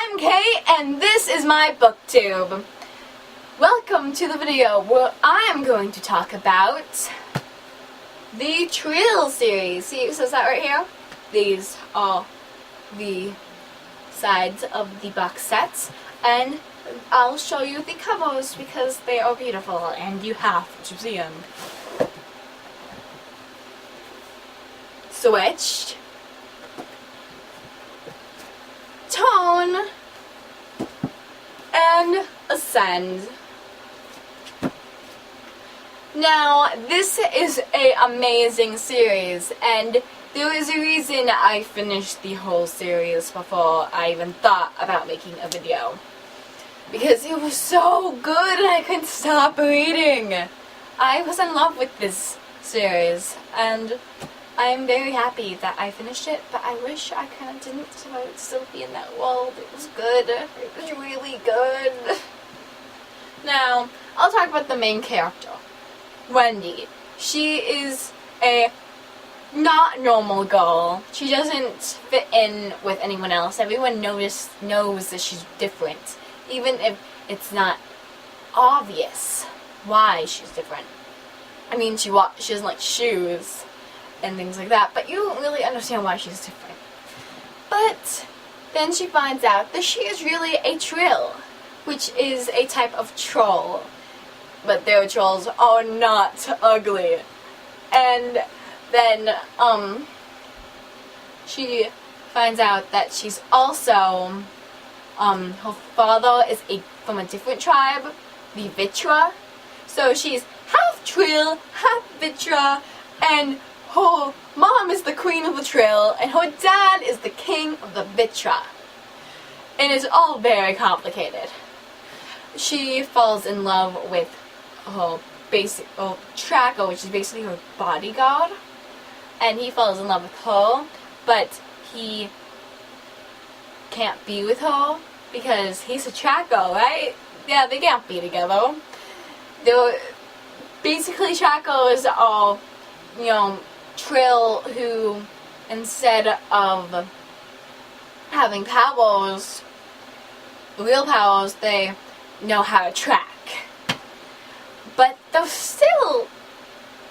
I'm Kate, and this is my booktube. Welcome to the video where I am going to talk about the Trylle series. See, it says that right here? These are the sides of the box sets, and I'll show you the covers because they are beautiful and you have to see them. Switched, Tone, and Ascend. Now, this is an amazing series, and there is a reason I finished the whole series before I even thought about making a video. Because it was so good and I couldn't stop reading. I was in love with this series, and I'm very happy that I finished it, but I wish I kind of didn't, so I would still be in that world. It was good. It was really good. Now, I'll talk about the main character, Wendy. She is a not normal girl. She doesn't fit in with anyone else. Everyone knows that she's different, even if it's not obvious why she's different. I mean, she doesn't like shoes and things like that, but you don't really understand why she's different. But then she finds out that she is really a Trylle, which is a type of troll. But their trolls are not ugly. And then, she finds out that she's also, her father is from a different tribe, the Vitra. So she's half Trylle, half Vitra, and her mom is the queen of the Trylle, and her dad is the king of the Vitra. And it's all very complicated. She falls in love with her Tracker, which is basically her bodyguard, and he falls in love with her, but he can't be with her because he's a Tracker, right? Yeah, they can't be together. Basically, Trackers are, Trylle who, instead of having powers, real powers, they know how to track. But they're still,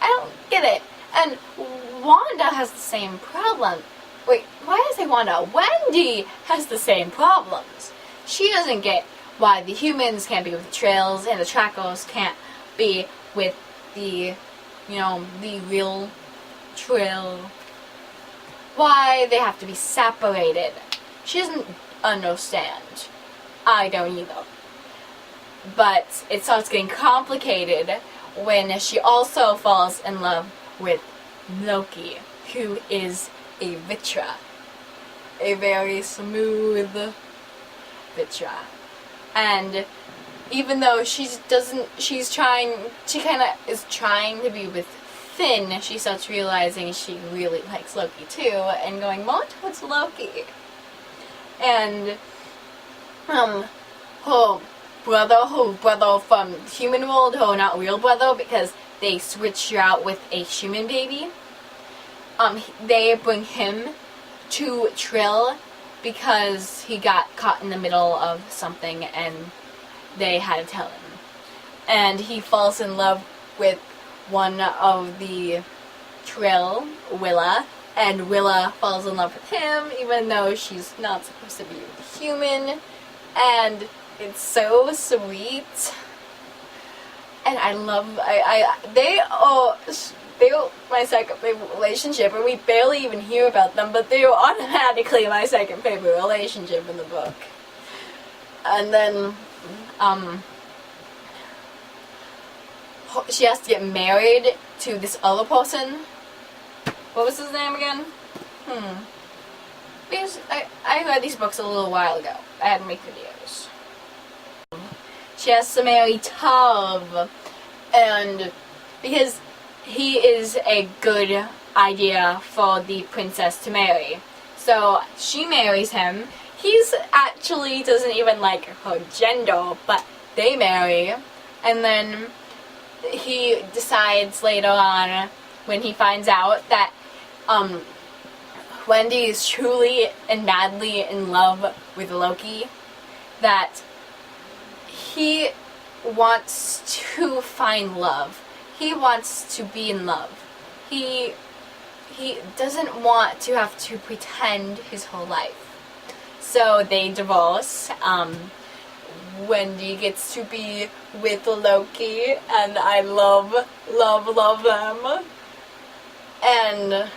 I don't get it. And Wanda has the same problem. Wait, why did I say Wanda? Wendy has the same problems. She doesn't get why the humans can't be with the Trylles and the Trackers can't be with the, the real Trylle. Why they have to be separated. She doesn't understand. I don't either. But it starts getting complicated when she also falls in love with Loki, who is a Vitra. A very smooth Vitra. And even though she kind of is trying to be with Finn, she starts realizing she really likes Loki too, and going more towards Loki. And, her brother from human world, her not real brother, because they switched her out with a human baby. They bring him to Trylle because he got caught in the middle of something and they had to tell him. And he falls in love with one of the Trylle, Willa, and Willa falls in love with him even though she's not supposed to be with a human. And it's so sweet, and I love. They are my second favorite relationship, and we barely even hear about them, but they are automatically my second favorite relationship in the book. And then, she has to get married to this other person. What was his name again? Because I read these books a little while ago. I had to make videos. She has to marry Tov, and because he is a good idea for the princess to marry. So she marries him. He's actually doesn't even like her gender, but they marry. And then he decides later on, when he finds out that Wendy is truly and madly in love with Loki, that he wants to find love. He wants to be in love. He doesn't want to have to pretend his whole life. So they divorce. Wendy gets to be with Loki, and I love them. And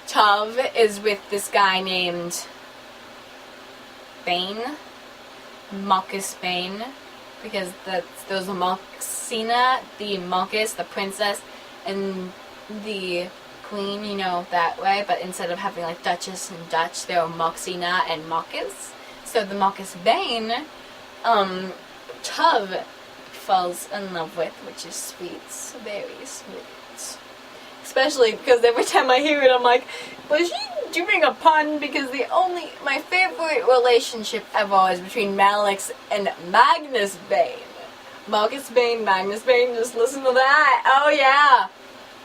Tav is with this guy named Bane, Marcus Bane, because there's a Moxina, the Marcus, the princess, and the queen, you know, that way, but instead of having like Duchess and Dutch, there are Moxina and Marcus. So the Marcus Bane, Tav falls in love with, which is sweet, very sweet. Especially because every time I hear it, I'm like, was she doing a pun? Because my favorite relationship ever is between Malix and Magnus Bane. Marcus Bane, Magnus Bane, just listen to that. Oh yeah.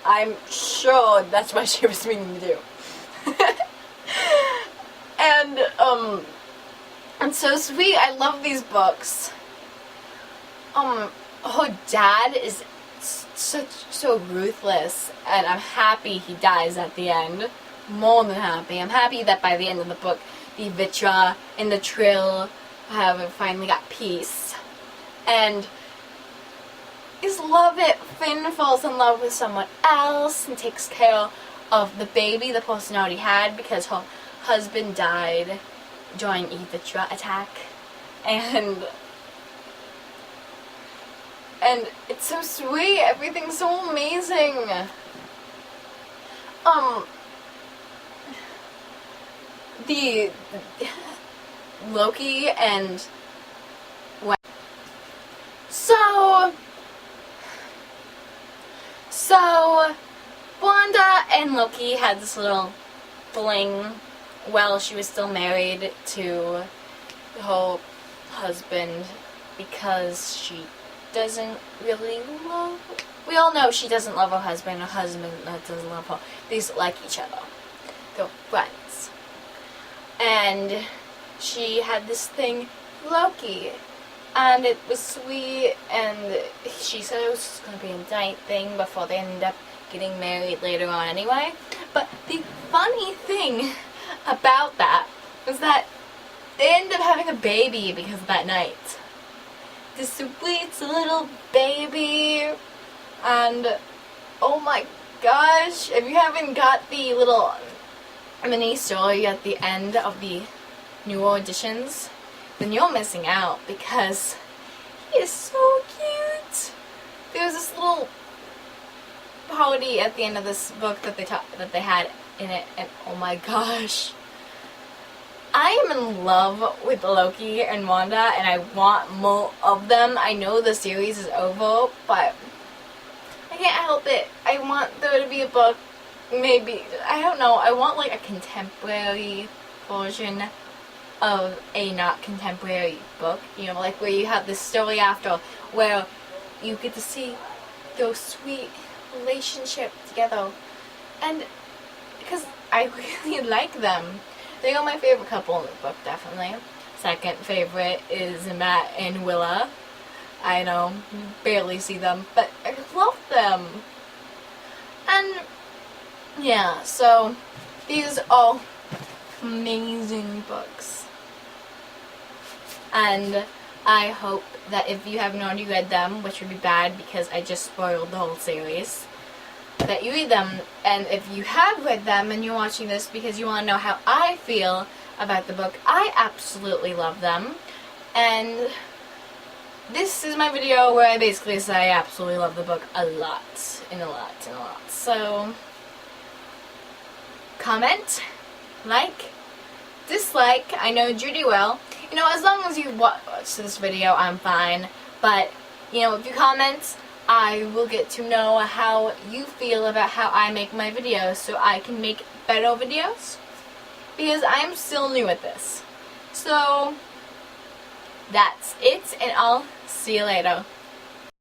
I'm sure that's what she was meaning to do. And so sweet. I love these books. Her dad is so ruthless, and I'm happy he dies at the end. More than happy. I'm happy that by the end of the book, the Vitra and the Trylle have finally got peace. And love it. Finn falls in love with someone else and takes care of the baby the person already had because her husband died during a Vitra attack. And it's so sweet. Everything's so amazing. The Loki and So Wanda and Loki had this little fling while she was still married to her husband because she doesn't really love... We all know she doesn't love her husband doesn't love her. They just like each other. They're friends. And she had this thing, Loki. And it was sweet, and she said it was just going to be a night thing before they ended up getting married later on anyway. But the funny thing about that was that they ended up having a baby because of that night. This sweet little baby, and oh my gosh, if you haven't got the little mini story at the end of the new editions, then you're missing out because he is so cute. There's this little party at the end of this book that they had in it, and oh my gosh, I am in love with Loki and Wanda, and I want more of them. I know the series is over, but I can't help it. I want there to be a book, maybe, I don't know, I want like a contemporary version of a not contemporary book, you know, like where you have this story after where you get to see those sweet relationship together, and because I really like them. They are my favorite couple in the book, definitely. Second favorite is Matt and Willa. I know, barely see them, but I love them. And yeah, so these are amazing books. And I hope that if you haven't already read them, which would be bad because I just spoiled the whole series, that you read them. And if you have read them and you're watching this because you want to know how I feel about the book, I absolutely love them. And this is my video where I basically say I absolutely love the book a lot. And a lot, and a lot. So, comment, like, dislike. I know Judy will. You know, as long as you watch this video, I'm fine. But, you know, if you comment, I will get to know how you feel about how I make my videos so I can make better videos. Because I'm still new at this. So, that's it, and I'll see you later.